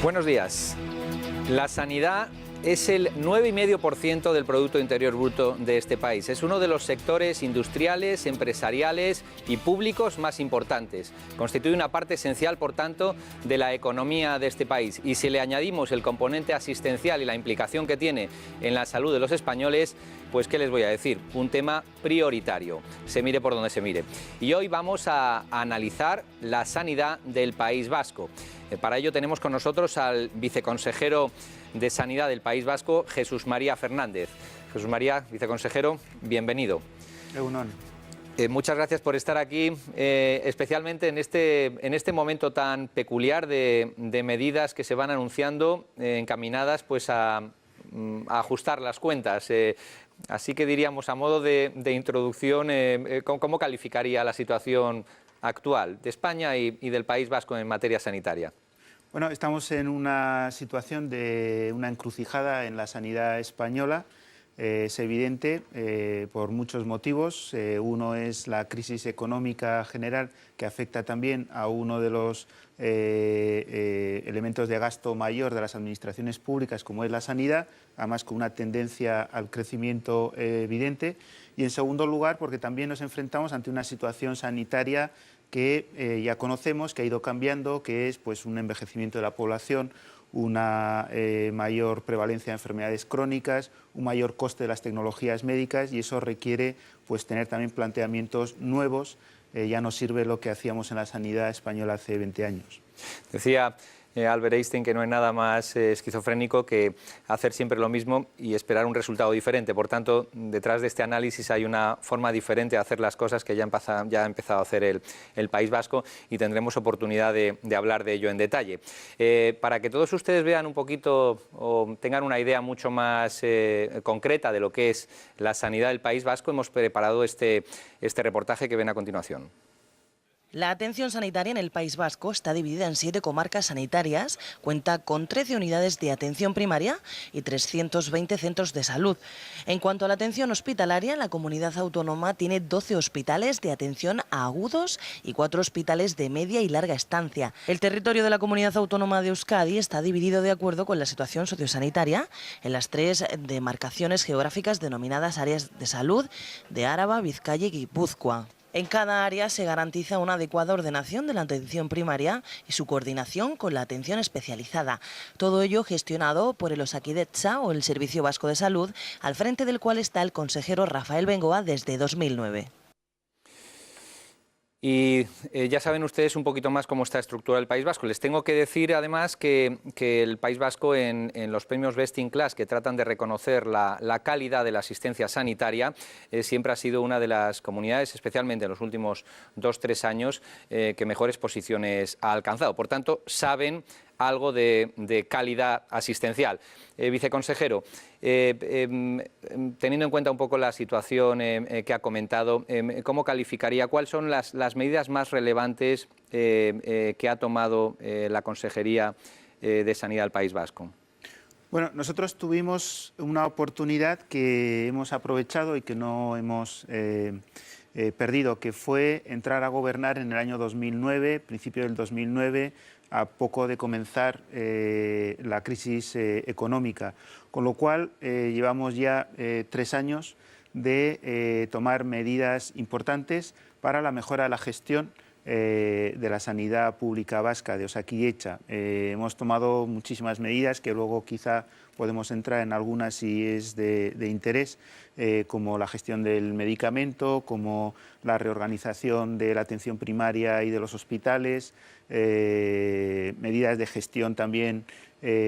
Buenos días. La sanidad es el 9,5% del Producto Interior Bruto de este país. Es uno de los sectores industriales, empresariales y públicos más importantes. Constituye una parte esencial, por tanto, de la economía de este país. Y si le añadimos el componente asistencial y la implicación que tiene en la salud de los españoles, pues ¿qué les voy a decir? Un tema prioritario, se mire por donde se mire. Y hoy vamos a analizar la sanidad del País Vasco. Para ello tenemos con nosotros al viceconsejero de Sanidad del País Vasco, Jesús María Fernández. Jesús María, viceconsejero, bienvenido. Egunon. Muchas gracias por estar aquí, especialmente en este momento tan peculiar de medidas que se van anunciando, encaminadas pues a ajustar las cuentas. Así que diríamos, a modo de introducción, ¿cómo calificaría la situación actual de España y del País Vasco en materia sanitaria? Bueno, estamos en una situación de una encrucijada en la sanidad española. Es evidente por muchos motivos. Uno es la crisis económica general, que afecta también a uno de los elementos de gasto mayor de las administraciones públicas, como es la sanidad, además con una tendencia al crecimiento evidente. Y en segundo lugar, porque también nos enfrentamos ante una situación sanitaria que ya conocemos, que ha ido cambiando, que es pues un envejecimiento de la población, una mayor prevalencia de enfermedades crónicas, un mayor coste de las tecnologías médicas, y eso requiere pues tener también planteamientos nuevos. Ya no sirve lo que hacíamos en la sanidad española hace 20 años. Decía Albert Einstein que no hay nada más esquizofrénico que hacer siempre lo mismo y esperar un resultado diferente. Por tanto, detrás de este análisis hay una forma diferente de hacer las cosas que ya ha empezado a hacer el País Vasco, y tendremos oportunidad de hablar de ello en detalle. Para que todos ustedes vean un poquito o tengan una idea mucho más concreta de lo que es la sanidad del País Vasco, hemos preparado este reportaje que ven a continuación. La atención sanitaria en el País Vasco está dividida en 7 comarcas sanitarias, cuenta con 13 unidades de atención primaria y 320 centros de salud. En cuanto a la atención hospitalaria, la comunidad autónoma tiene 12 hospitales de atención a agudos y 4 hospitales de media y larga estancia. El territorio de la comunidad autónoma de Euskadi está dividido de acuerdo con la situación sociosanitaria en las 3 demarcaciones geográficas denominadas áreas de salud de Áraba, Vizcaya y Guipúzcoa. En cada área se garantiza una adecuada ordenación de la atención primaria y su coordinación con la atención especializada. Todo ello gestionado por el Osakidetza, o el Servicio Vasco de Salud, al frente del cual está el consejero Rafael Bengoa desde 2009. Y ya saben ustedes un poquito más cómo está estructurado el País Vasco. Les tengo que decir además que el País Vasco en los premios Best in Class, que tratan de reconocer la calidad de la asistencia sanitaria, siempre ha sido una de las comunidades, especialmente en los últimos 2-3 años, que mejores posiciones ha alcanzado. Por tanto, saben algo de calidad asistencial. Viceconsejero, teniendo en cuenta un poco la situación que ha comentado, ¿cómo calificaría? ¿Cuáles son las medidas más relevantes que ha tomado la Consejería de Sanidad del País Vasco? Bueno, nosotros tuvimos una oportunidad que hemos aprovechado y que no hemos perdido, que fue entrar a gobernar en el año 2009, principio del 2009, a poco de comenzar la crisis económica, con lo cual llevamos ya 3 años de tomar medidas importantes para la mejora de la gestión de la sanidad pública vasca, de Osakidetza. Hemos tomado muchísimas medidas que luego quizá podemos entrar en algunas si es de interés, como la gestión del medicamento, como la reorganización de la atención primaria y de los hospitales, medidas de gestión también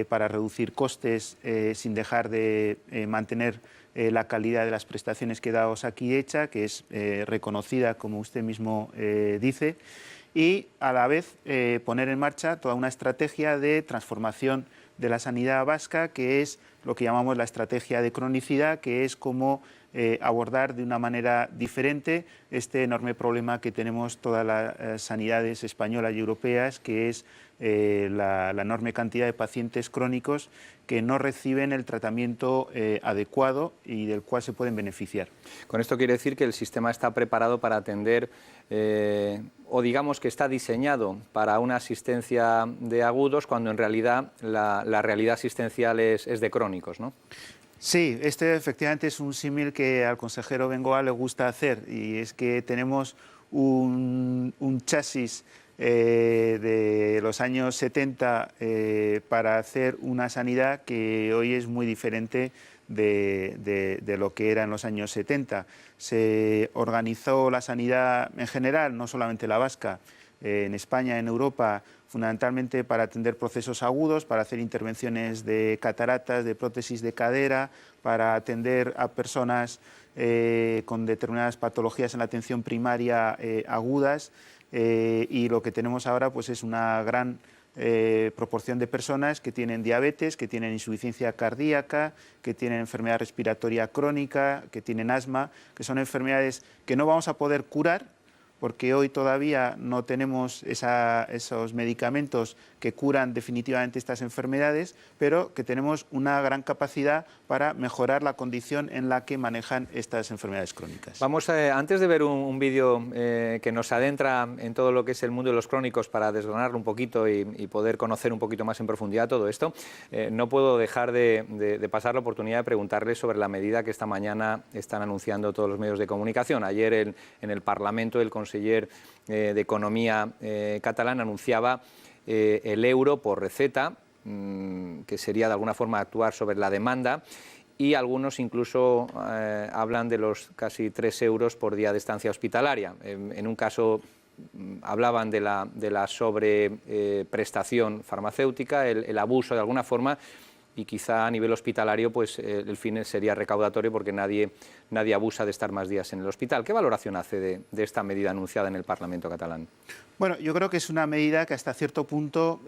para reducir costes sin dejar de mantener la calidad de las prestaciones que da Osakidetza, que es reconocida, como usted mismo dice, y a la vez poner en marcha toda una estrategia de transformación de la sanidad vasca, que es lo que llamamos la estrategia de cronicidad, que es cómo abordar de una manera diferente este enorme problema que tenemos todas las sanidades españolas y europeas, que es la enorme cantidad de pacientes crónicos que no reciben el tratamiento adecuado y del cual se pueden beneficiar. Con esto quiere decir que el sistema está preparado para atender, o digamos que está diseñado para una asistencia de agudos, cuando en realidad la realidad asistencial es de crónicos, ¿no? Sí, este efectivamente es un símil que al consejero Bengoa le gusta hacer, y es que tenemos un chasis de los años 70 para hacer una sanidad que hoy es muy diferente de lo que era en los años 70. Se organizó la sanidad en general, no solamente la vasca, en España, en Europa, fundamentalmente para atender procesos agudos, para hacer intervenciones de cataratas, de prótesis de cadera, para atender a personas con determinadas patologías en la atención primaria agudas, y lo que tenemos ahora pues es una gran proporción de personas que tienen diabetes, que tienen insuficiencia cardíaca, que tienen enfermedad respiratoria crónica, que tienen asma, que son enfermedades que no vamos a poder curar, porque hoy todavía no tenemos esos medicamentos que curan definitivamente estas enfermedades, pero que tenemos una gran capacidad para mejorar la condición en la que manejan estas enfermedades crónicas. Vamos, antes de ver un vídeo que nos adentra en todo lo que es el mundo de los crónicos, para desgranarlo un poquito y poder conocer un poquito más en profundidad todo esto, no puedo dejar de pasar la oportunidad de preguntarle sobre la medida que esta mañana están anunciando todos los medios de comunicación. Ayer en el Parlamento el conseller de Economía catalán anunciaba el euro por receta, que sería de alguna forma actuar sobre la demanda, y algunos incluso hablan de los casi 3 euros por día de estancia hospitalaria. En un caso hablaban de la sobreprestación farmacéutica, el abuso de alguna forma, y quizá a nivel hospitalario pues el fin sería recaudatorio, porque nadie abusa de estar más días en el hospital. ¿Qué valoración hace de esta medida anunciada en el Parlamento catalán? Bueno, yo creo que es una medida que hasta cierto punto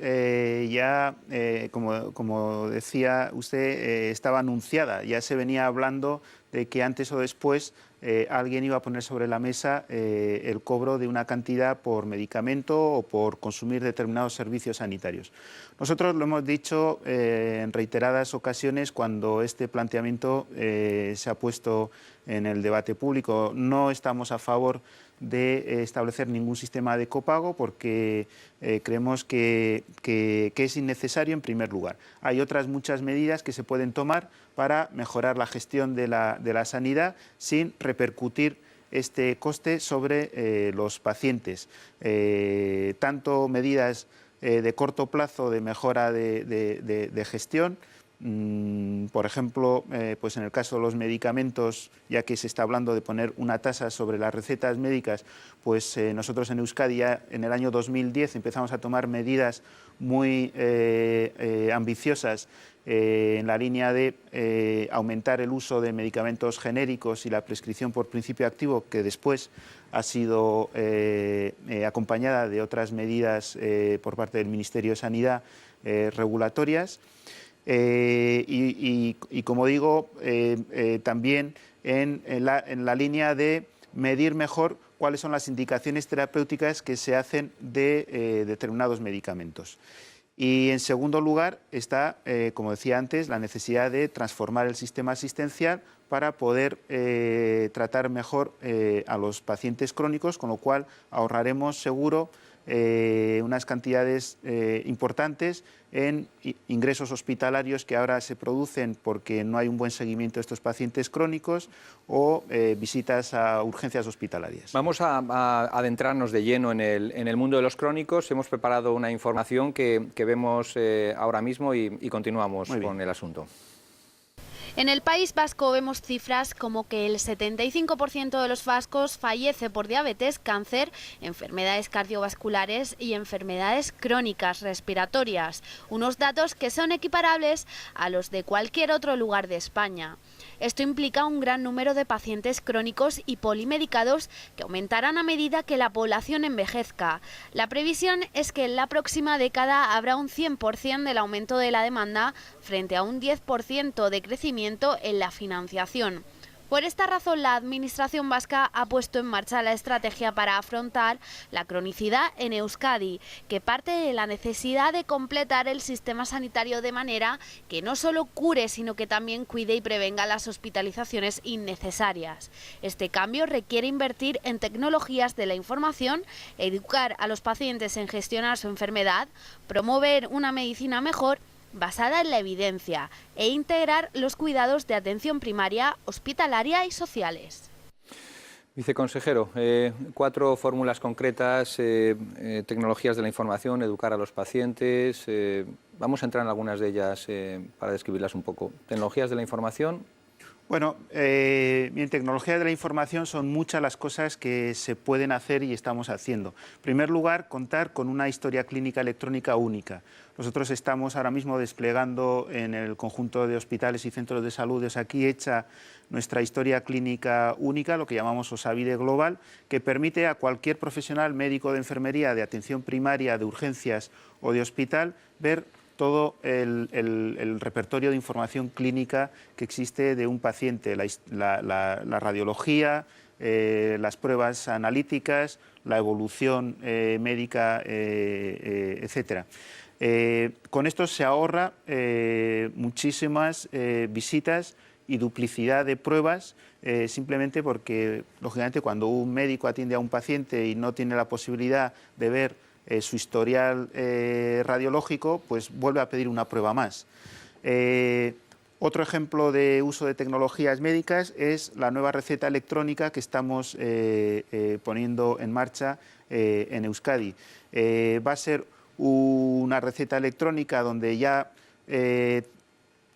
como decía usted, estaba anunciada. Ya se venía hablando de que antes o después alguien iba a poner sobre la mesa el cobro de una cantidad por medicamento o por consumir determinados servicios sanitarios. Nosotros lo hemos dicho en reiteradas ocasiones cuando este planteamiento se ha puesto en el debate público. No estamos a favor de establecer ningún sistema de copago, porque creemos que es innecesario en primer lugar. Hay otras muchas medidas que se pueden tomar para mejorar la gestión de la sanidad sin repercutir este coste sobre los pacientes. Tanto medidas de corto plazo de mejora de gestión, por ejemplo, pues en el caso de los medicamentos, ya que se está hablando de poner una tasa sobre las recetas médicas, pues nosotros en Euskadi ya en el año 2010 empezamos a tomar medidas muy ambiciosas en la línea de aumentar el uso de medicamentos genéricos y la prescripción por principio activo, que después ha sido acompañada de otras medidas por parte del Ministerio de Sanidad regulatorias. Y como digo, también en la línea de medir mejor cuáles son las indicaciones terapéuticas que se hacen de determinados medicamentos. Y en segundo lugar está, como decía antes, la necesidad de transformar el sistema asistencial para poder tratar mejor a los pacientes crónicos, con lo cual ahorraremos seguro unas cantidades importantes en ingresos hospitalarios que ahora se producen porque no hay un buen seguimiento de estos pacientes crónicos, o visitas a urgencias hospitalarias. Vamos a adentrarnos de lleno en el mundo de los crónicos. Hemos preparado una información que vemos ahora mismo y continuamos con el asunto. En el País Vasco vemos cifras como que el 75% de los vascos fallece por diabetes, cáncer, enfermedades cardiovasculares y enfermedades crónicas respiratorias, unos datos que son equiparables a los de cualquier otro lugar de España. Esto implica un gran número de pacientes crónicos y polimedicados que aumentarán a medida que la población envejezca. La previsión es que en la próxima década habrá un 100% del aumento de la demanda frente a un 10% de crecimiento en la financiación. Por esta razón, la Administración vasca ha puesto en marcha la estrategia para afrontar la cronicidad en Euskadi, que parte de la necesidad de completar el sistema sanitario de manera que no solo cure, sino que también cuide y prevenga las hospitalizaciones innecesarias. Este cambio requiere invertir en tecnologías de la información, educar a los pacientes en gestionar su enfermedad, promover una medicina mejor basada en la evidencia e integrar los cuidados de atención primaria, hospitalaria y sociales. Viceconsejero, 4 fórmulas concretas, tecnologías de la información, educar a los pacientes. Vamos a entrar en algunas de ellas para describirlas un poco. Tecnologías de la información. Bueno, en tecnología de la información son muchas las cosas que se pueden hacer y estamos haciendo. En primer lugar, contar con una historia clínica electrónica única. Nosotros estamos ahora mismo desplegando en el conjunto de hospitales y centros de salud de Osakidetza nuestra historia clínica única, lo que llamamos Osabide Global, que permite a cualquier profesional médico de enfermería, de atención primaria, de urgencias o de hospital ver todo el repertorio de información clínica que existe de un paciente, la radiología, las pruebas analíticas, la evolución médica, etcétera. Con esto se ahorra muchísimas visitas y duplicidad de pruebas, simplemente porque, lógicamente, cuando un médico atiende a un paciente y no tiene la posibilidad de ver su historial radiológico, pues vuelve a pedir una prueba más. Otro ejemplo de uso de tecnologías médicas es la nueva receta electrónica que estamos poniendo en marcha en Euskadi. Va a ser una receta electrónica donde ya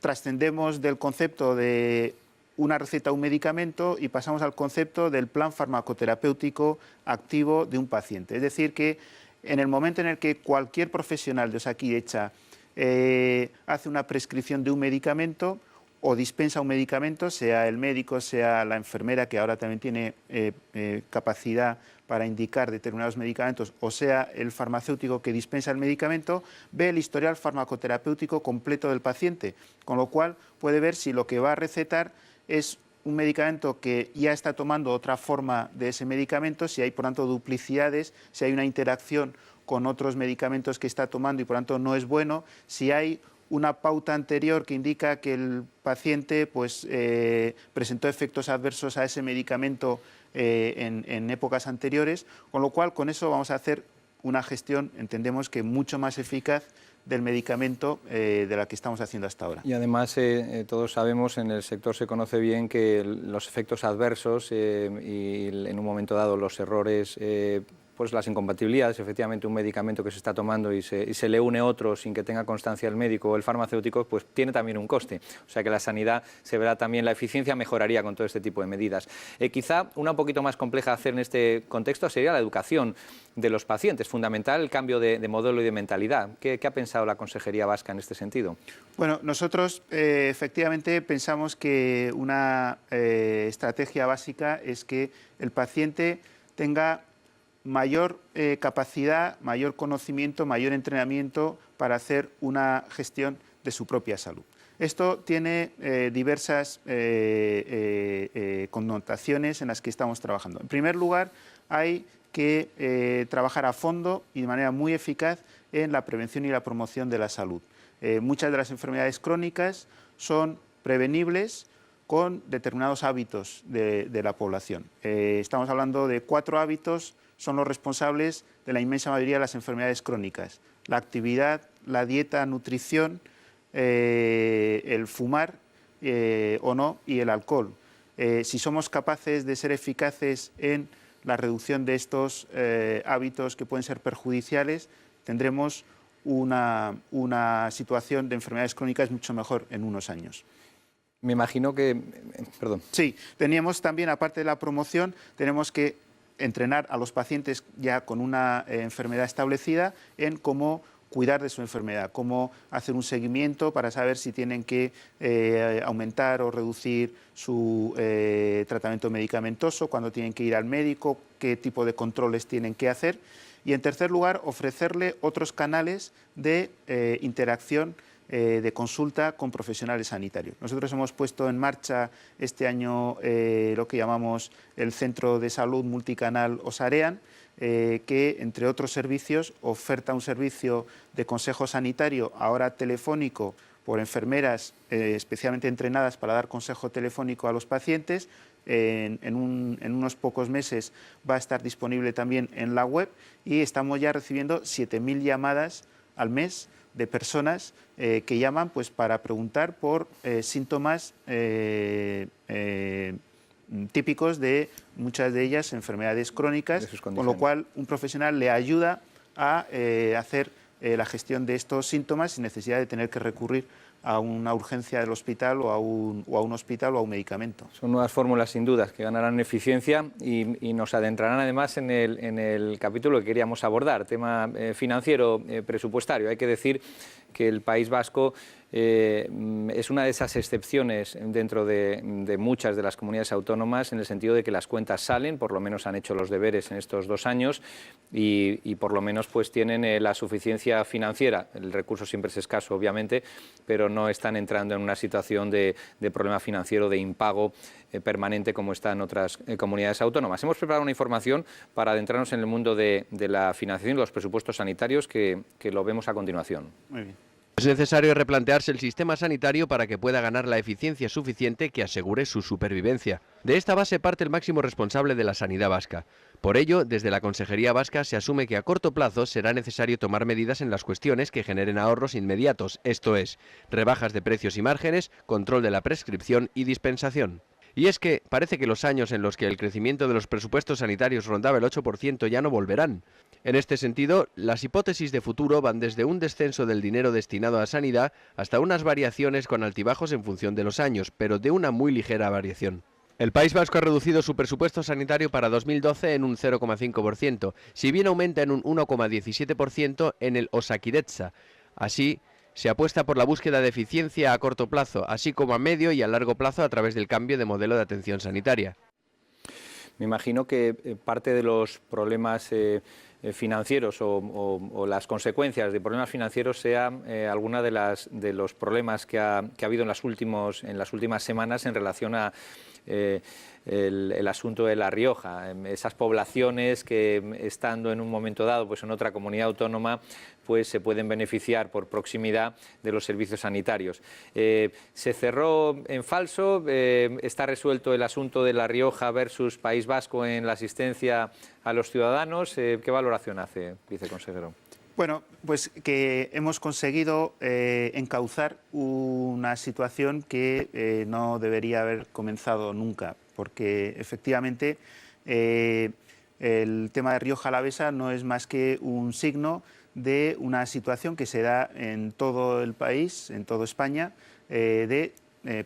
trascendemos del concepto de una receta o un medicamento y pasamos al concepto del plan farmacoterapéutico activo de un paciente. Es decir, que en el momento en el que cualquier profesional de Osakidetza hace una prescripción de un medicamento o dispensa un medicamento, sea el médico, sea la enfermera, que ahora también tiene capacidad para indicar determinados medicamentos, o sea el farmacéutico que dispensa el medicamento, ve el historial farmacoterapéutico completo del paciente, con lo cual puede ver si lo que va a recetar es un medicamento que ya está tomando otra forma de ese medicamento, si hay por tanto duplicidades, si hay una interacción con otros medicamentos que está tomando y por tanto no es bueno, si hay una pauta anterior que indica que el paciente pues, presentó efectos adversos a ese medicamento en épocas anteriores, con lo cual con eso vamos a hacer una gestión, entendemos que mucho más eficaz del medicamento de la que estamos haciendo hasta ahora. Y además todos sabemos, en el sector se conoce bien que los efectos adversos y en un momento dado los errores, pues las incompatibilidades, efectivamente un medicamento que se está tomando y se le une otro sin que tenga constancia el médico o el farmacéutico, pues tiene también un coste. O sea que la sanidad se verá también, la eficiencia mejoraría con todo este tipo de medidas. Quizá una un poquito más compleja de hacer en este contexto sería la educación de los pacientes, fundamental el cambio de modelo y de mentalidad. ¿Qué ha pensado la Consejería Vasca en este sentido? Bueno, nosotros efectivamente pensamos que una estrategia básica es que el paciente tenga mayor capacidad, mayor conocimiento, mayor entrenamiento para hacer una gestión de su propia salud. Esto tiene diversas connotaciones en las que estamos trabajando. En primer lugar, hay que trabajar a fondo y de manera muy eficaz en la prevención y la promoción de la salud. Muchas de las enfermedades crónicas son prevenibles con determinados hábitos de la población. Estamos hablando de 4 hábitos, son los responsables de la inmensa mayoría de las enfermedades crónicas: la actividad, la dieta, nutrición, el fumar o no y el alcohol. Si somos capaces de ser eficaces en la reducción de estos hábitos que pueden ser perjudiciales, tendremos una situación de enfermedades crónicas mucho mejor en unos años. Me imagino que... Perdón. Sí, teníamos también, aparte de la promoción, tenemos que entrenar a los pacientes ya con una enfermedad establecida en cómo cuidar de su enfermedad, cómo hacer un seguimiento para saber si tienen que aumentar o reducir su tratamiento medicamentoso, cuándo tienen que ir al médico, qué tipo de controles tienen que hacer. Y en tercer lugar, ofrecerle otros canales de interacción de consulta con profesionales sanitarios. Nosotros hemos puesto en marcha este año lo que llamamos el Centro de Salud Multicanal Osarean, que, entre otros servicios, oferta un servicio de consejo sanitario, ahora telefónico, por enfermeras especialmente entrenadas para dar consejo telefónico a los pacientes. En unos pocos meses va a estar disponible también en la web y estamos ya recibiendo 7.000 llamadas al mes de personas que llaman pues, para preguntar por síntomas típicos de muchas de ellas enfermedades crónicas, con lo cual un profesional le ayuda a hacer la gestión de estos síntomas sin necesidad de tener que recurrir a una urgencia del hospital o a un hospital o a un medicamento. Son nuevas fórmulas sin dudas que ganarán eficiencia y nos adentrarán además en el capítulo que queríamos abordar, tema financiero, presupuestario. Hay que decir que el País Vasco es una de esas excepciones dentro de muchas de las comunidades autónomas, en el sentido de que las cuentas salen, por lo menos han hecho los deberes en estos 2 años y por lo menos pues tienen la suficiencia financiera. El recurso siempre es escaso, obviamente, pero no están entrando en una situación de problema financiero, de impago permanente como está en otras comunidades autónomas. Hemos preparado una información para adentrarnos en el mundo de la financiación y los presupuestos sanitarios que lo vemos a continuación. Muy bien. Es necesario replantearse el sistema sanitario para que pueda ganar la eficiencia suficiente que asegure su supervivencia. De esta base parte el máximo responsable de la sanidad vasca. Por ello, desde la Consejería Vasca se asume que a corto plazo será necesario tomar medidas en las cuestiones que generen ahorros inmediatos, esto es, rebajas de precios y márgenes, control de la prescripción y dispensación. Y es que parece que los años en los que el crecimiento de los presupuestos sanitarios rondaba el 8% ya no volverán. En este sentido, las hipótesis de futuro van desde un descenso del dinero destinado a sanidad hasta unas variaciones con altibajos en función de los años, pero de una muy ligera variación. El País Vasco ha reducido su presupuesto sanitario para 2012 en un 0,5%, si bien aumenta en un 1,17% en el Osakidetza. Así, se apuesta por la búsqueda de eficiencia a corto plazo, así como a medio y a largo plazo a través del cambio de modelo de atención sanitaria. Me imagino que parte de los problemas financieros o las consecuencias de problemas financieros sea alguna de los problemas que ha habido en las últimas semanas en relación a el asunto de La Rioja, esas poblaciones que estando en un momento dado pues en otra comunidad autónoma pues se pueden beneficiar por proximidad de los servicios sanitarios. Se cerró en falso, está resuelto el asunto de La Rioja versus País Vasco en la asistencia a los ciudadanos. ¿Qué valoración hace, viceconsejero? Bueno, pues que hemos conseguido encauzar una situación que no debería haber comenzado nunca, porque efectivamente el tema de Rioja Alavesa no es más que un signo de una situación que se da en todo el país, en toda España, de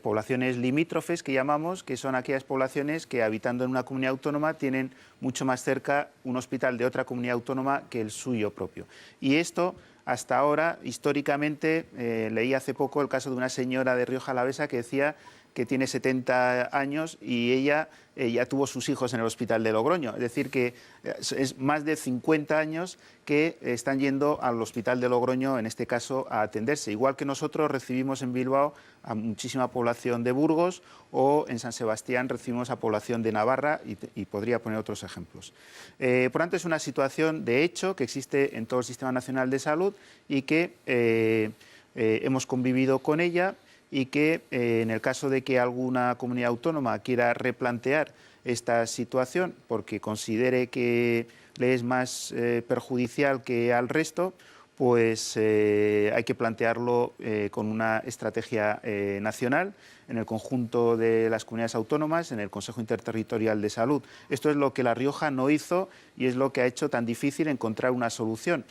poblaciones limítrofes que llamamos, que son aquellas poblaciones que habitando en una comunidad autónoma tienen mucho más cerca un hospital de otra comunidad autónoma que el suyo propio. Y esto, hasta ahora, históricamente, leí hace poco el caso de una señora de Rioja Alavesa que decía que tiene 70 años y ella ya tuvo sus hijos en el hospital de Logroño. Es decir, que es más de 50 años que están yendo al hospital de Logroño, en este caso, a atenderse. Igual que nosotros recibimos en Bilbao a muchísima población de Burgos o en San Sebastián recibimos a población de Navarra y podría poner otros ejemplos. Por tanto, es una situación de hecho que existe en todo el Sistema Nacional de Salud y que hemos convivido con ella, y que en el caso de que alguna comunidad autónoma quiera replantear esta situación porque considere que le es más perjudicial que al resto, pues hay que plantearlo con una estrategia nacional en el conjunto de las comunidades autónomas, en el Consejo Interterritorial de Salud. Esto es lo que La Rioja no hizo y es lo que ha hecho tan difícil encontrar una solución.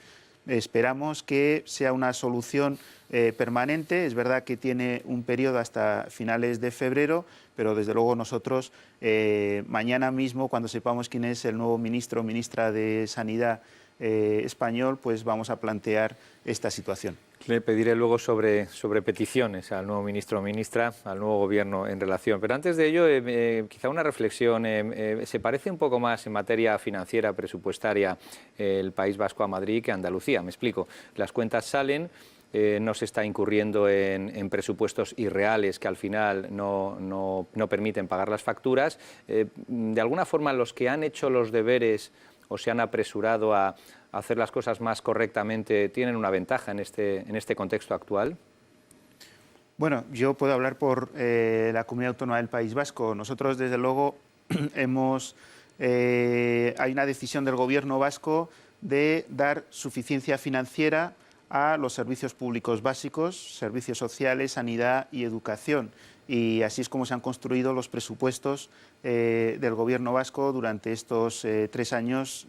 Esperamos que sea una solución permanente. Es verdad que tiene un periodo hasta finales de febrero, pero desde luego nosotros mañana mismo, cuando sepamos quién es el nuevo ministro o ministra de Sanidad español, pues vamos a plantear esta situación. Le pediré luego sobre peticiones al nuevo ministro o ministra, al nuevo gobierno en relación. Pero antes de ello, quizá una reflexión. ¿Se parece un poco más en materia financiera, presupuestaria, el País Vasco a Madrid que Andalucía? Me explico. Las cuentas salen, no se está incurriendo en presupuestos irreales que al final no permiten pagar las facturas. De alguna forma, los que han hecho los deberes o se han apresurado a hacer las cosas más correctamente tienen una ventaja en este contexto actual. Bueno, yo puedo hablar por la Comunidad Autónoma del País Vasco. Nosotros, desde luego, hay una decisión del Gobierno vasco de dar suficiencia financiera a los servicios públicos básicos, servicios sociales, sanidad y educación. Y así es como se han construido los presupuestos del Gobierno vasco durante estos 3 años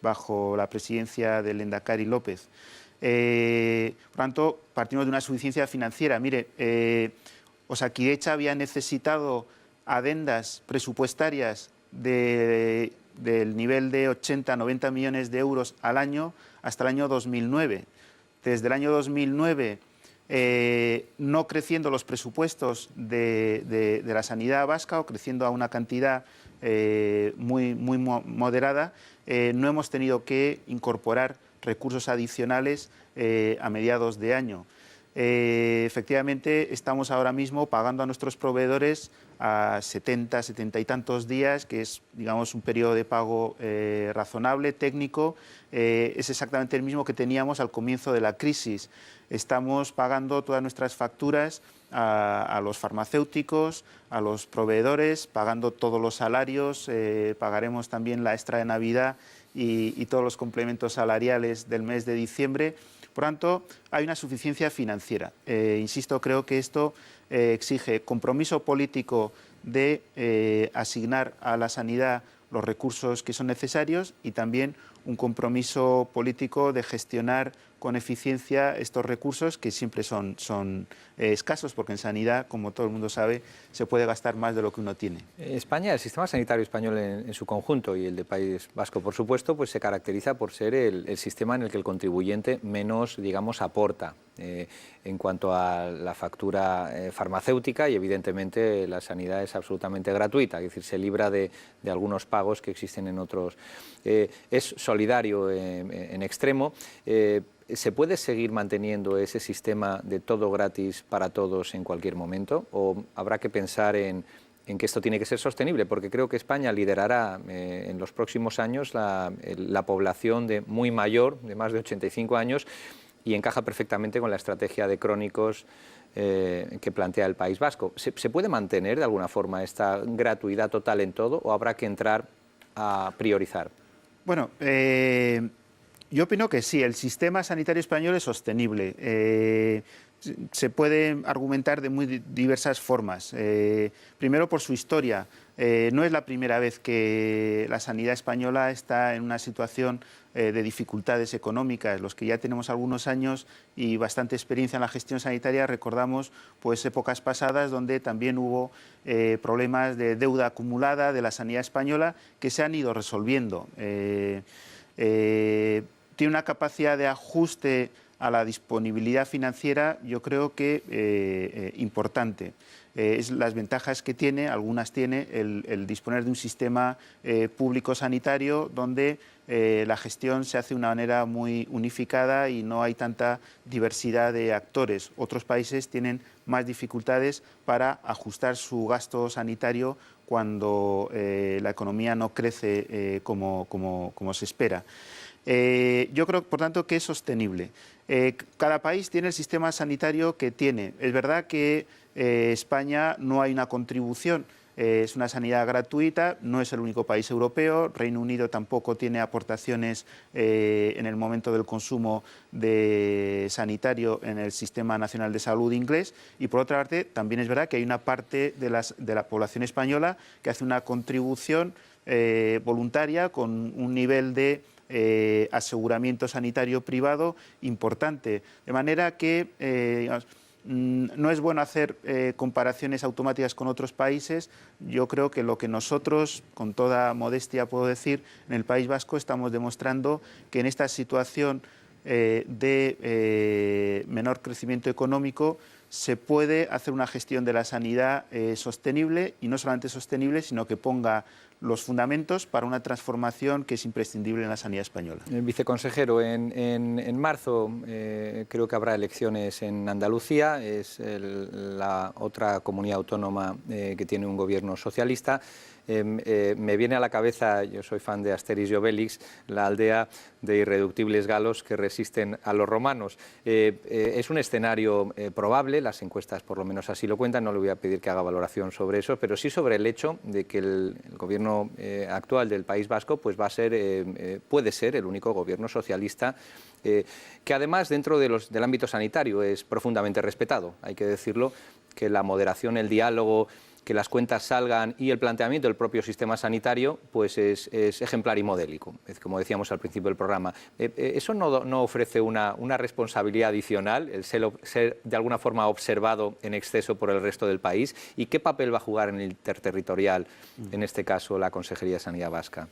bajo la presidencia del Lehendakari López. Por tanto, partimos de una suficiencia financiera. Mire, Osakidetza había necesitado adendas presupuestarias del nivel de 80-90 millones de euros al año hasta el año 2009. Desde el año 2009, no creciendo los presupuestos de la sanidad vasca o creciendo a una cantidad muy moderada, no hemos tenido que incorporar recursos adicionales a mediados de año. Efectivamente, estamos ahora mismo pagando a nuestros proveedores a 70 y tantos días, que es, digamos, un periodo de pago razonable, técnico. Es exactamente el mismo que teníamos al comienzo de la crisis. Estamos pagando todas nuestras facturas a los farmacéuticos, a los proveedores, pagando todos los salarios, pagaremos también la extra de Navidad y todos los complementos salariales del mes de diciembre. Por tanto, hay una suficiencia financiera. Insisto, creo que esto exige compromiso político de asignar a la sanidad los recursos que son necesarios y también un compromiso político de gestionar con eficiencia estos recursos que siempre son escasos, porque en sanidad, como todo el mundo sabe, se puede gastar más de lo que uno tiene. España, el sistema sanitario español en su conjunto y el del País Vasco, por supuesto, pues se caracteriza por ser el sistema en el que el contribuyente menos, digamos, aporta en cuanto a la factura farmacéutica, y evidentemente la sanidad es absolutamente gratuita, es decir, se libra de algunos pagos que existen en otros. Es solidario en extremo. ¿Se puede seguir manteniendo ese sistema de todo gratis para todos en cualquier momento? ¿O habrá que pensar en que esto tiene que ser sostenible? Porque creo que España liderará en los próximos años la población muy mayor, de más de 85 años, y encaja perfectamente con la estrategia de crónicos que plantea el País Vasco. ¿Se puede mantener de alguna forma esta gratuidad total en todo o habrá que entrar a priorizar? Bueno, yo opino que sí, el sistema sanitario español es sostenible. Se puede argumentar de muy diversas formas. Primero, por su historia. No es la primera vez que la sanidad española está en una situación de dificultades económicas. Los que ya tenemos algunos años y bastante experiencia en la gestión sanitaria recordamos pues épocas pasadas donde también hubo problemas de deuda acumulada de la sanidad española que se han ido resolviendo. Tiene una capacidad de ajuste a la disponibilidad financiera, yo creo que importante. Las ventajas que tiene, algunas tiene, el disponer de un sistema público sanitario donde la gestión se hace de una manera muy unificada y no hay tanta diversidad de actores. Otros países tienen más dificultades para ajustar su gasto sanitario cuando la economía no crece como se espera. Yo creo, por tanto, que es sostenible. Cada país tiene el sistema sanitario que tiene. Es verdad que España no hay una contribución, es una sanidad gratuita, no es el único país europeo, Reino Unido tampoco tiene aportaciones en el momento del consumo de sanitario en el Sistema Nacional de Salud inglés, y por otra parte también es verdad que hay una parte de la población española que hace una contribución voluntaria con un nivel de aseguramiento sanitario privado importante, de manera que no es bueno hacer comparaciones automáticas con otros países. Yo creo que lo que nosotros, con toda modestia puedo decir, en el País Vasco estamos demostrando que en esta situación de menor crecimiento económico se puede hacer una gestión de la sanidad sostenible, y no solamente sostenible, sino que ponga los fundamentos para una transformación que es imprescindible en la sanidad española. Viceconsejero, en marzo creo que habrá elecciones en Andalucía, es la otra comunidad autónoma que tiene un gobierno socialista. Me viene a la cabeza, yo soy fan de Asterix y Obelix, la aldea de irreductibles galos que resisten a los romanos. Es un escenario probable, las encuestas por lo menos así lo cuentan, no le voy a pedir que haga valoración sobre eso, pero sí sobre el hecho de que el gobierno actual del País Vasco pues va a ser, puede ser el único gobierno socialista que además dentro del ámbito sanitario es profundamente respetado, hay que decirlo, que la moderación, el diálogo, que las cuentas salgan y el planteamiento del propio sistema sanitario pues es ejemplar y modélico, como decíamos al principio del programa. ¿Eso no ofrece una responsabilidad adicional, el ser de alguna forma observado en exceso por el resto del país? ¿Y qué papel va a jugar en el interterritorial, en este caso la Consejería de Sanidad Vasca?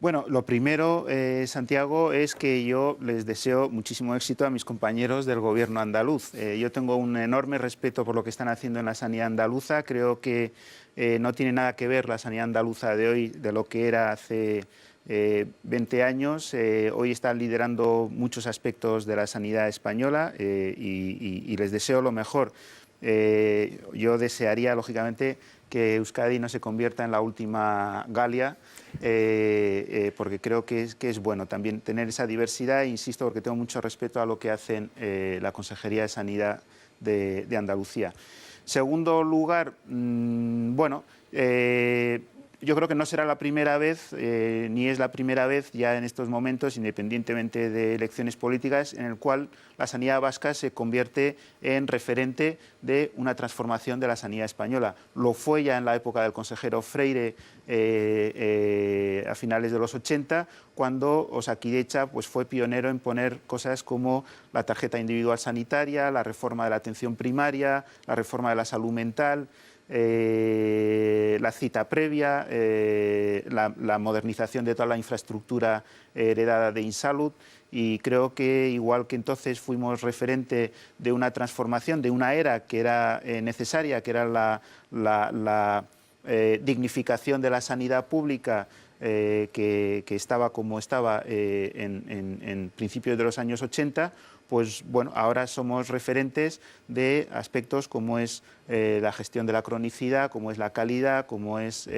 Bueno, lo primero, Santiago, es que yo les deseo muchísimo éxito a mis compañeros del gobierno andaluz. Yo tengo un enorme respeto por lo que están haciendo en la sanidad andaluza. Creo que no tiene nada que ver la sanidad andaluza de hoy de lo que era hace 20 años. Hoy están liderando muchos aspectos de la sanidad española y les deseo lo mejor. Yo desearía, lógicamente, que Euskadi no se convierta en la última Galia, porque creo que es bueno también tener esa diversidad, insisto, porque tengo mucho respeto a lo que hacen la Consejería de Sanidad de Andalucía. Segundo lugar, bueno, yo creo que no será la primera vez, ni es la primera vez ya en estos momentos, independientemente de elecciones políticas, en el cual la sanidad vasca se convierte en referente de una transformación de la sanidad española. Lo fue ya en la época del consejero Freire a finales de los 80, cuando Osakidetza pues, fue pionero en poner cosas como la tarjeta individual sanitaria, la reforma de la atención primaria, la reforma de la salud mental, la cita previa, la modernización de toda la infraestructura heredada de Insalud, y creo que igual que entonces fuimos referente de una transformación, de una era que era necesaria, que era la dignificación de la sanidad pública, que estaba como estaba en principios de los años 80, pues bueno, ahora somos referentes de aspectos como es la gestión de la cronicidad, como es la calidad, como es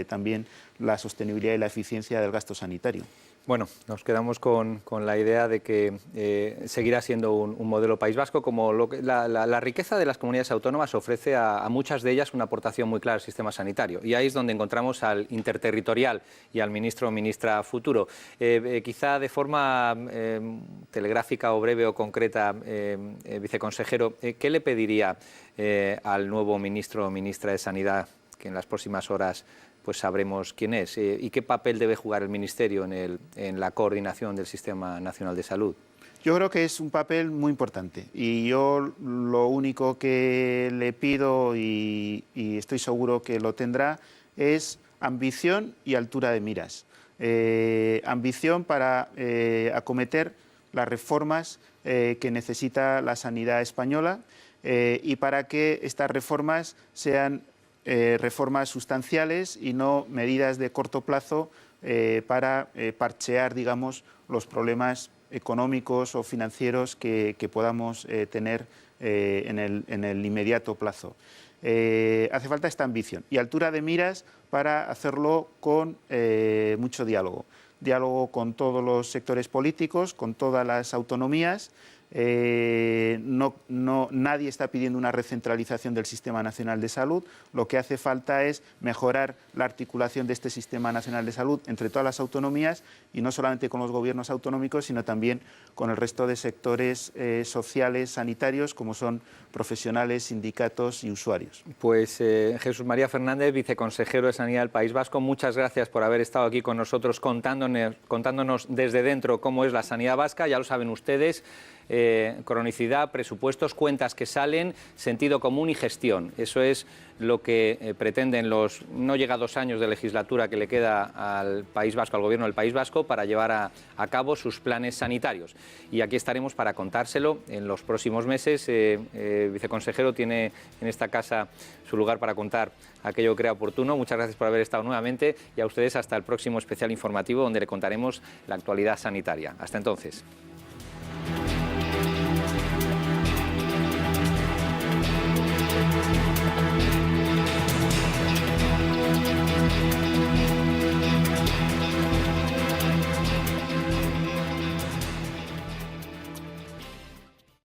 también la sostenibilidad y la eficiencia del gasto sanitario. Bueno, nos quedamos con la idea de que seguirá siendo un modelo País Vasco, como la riqueza de las comunidades autónomas ofrece a muchas de ellas una aportación muy clara al sistema sanitario. Y ahí es donde encontramos al interterritorial y al ministro o ministra futuro. Quizá de forma telegráfica o breve o concreta, viceconsejero, ¿qué le pediría al nuevo ministro o ministra de Sanidad, que en las próximas horas pues sabremos quién es, y qué papel debe jugar el Ministerio en la coordinación del Sistema Nacional de Salud? Yo creo que es un papel muy importante, y yo lo único que le pido, y estoy seguro que lo tendrá, es ambición y altura de miras. Ambición para acometer las reformas que necesita la sanidad española, y para que estas reformas sean reformas sustanciales y no medidas de corto plazo para parchear, digamos, los problemas económicos o financieros que podamos tener en el inmediato plazo. Hace falta esta ambición y altura de miras para hacerlo con mucho diálogo. Diálogo con todos los sectores políticos, con todas las autonomías. Nadie está pidiendo una recentralización del Sistema Nacional de Salud. Lo que hace falta es mejorar la articulación de este Sistema Nacional de Salud entre todas las autonomías, y no solamente con los gobiernos autonómicos, sino también con el resto de sectores sociales, sanitarios, como son profesionales, sindicatos y usuarios. Pues Jesús María Fernández, viceconsejero de Sanidad del País Vasco, muchas gracias por haber estado aquí con nosotros contándonos desde dentro cómo es la sanidad vasca. Ya lo saben ustedes, cronicidad, presupuestos, cuentas que salen, sentido común y gestión. Eso es lo que pretenden los no llega 2 años de legislatura que le queda al País Vasco, al Gobierno del País Vasco, para llevar a cabo sus planes sanitarios. Y aquí estaremos para contárselo en los próximos meses. Viceconsejero, tiene en esta casa su lugar para contar aquello que crea oportuno. Muchas gracias por haber estado nuevamente y a ustedes hasta el próximo especial informativo donde le contaremos la actualidad sanitaria. Hasta entonces.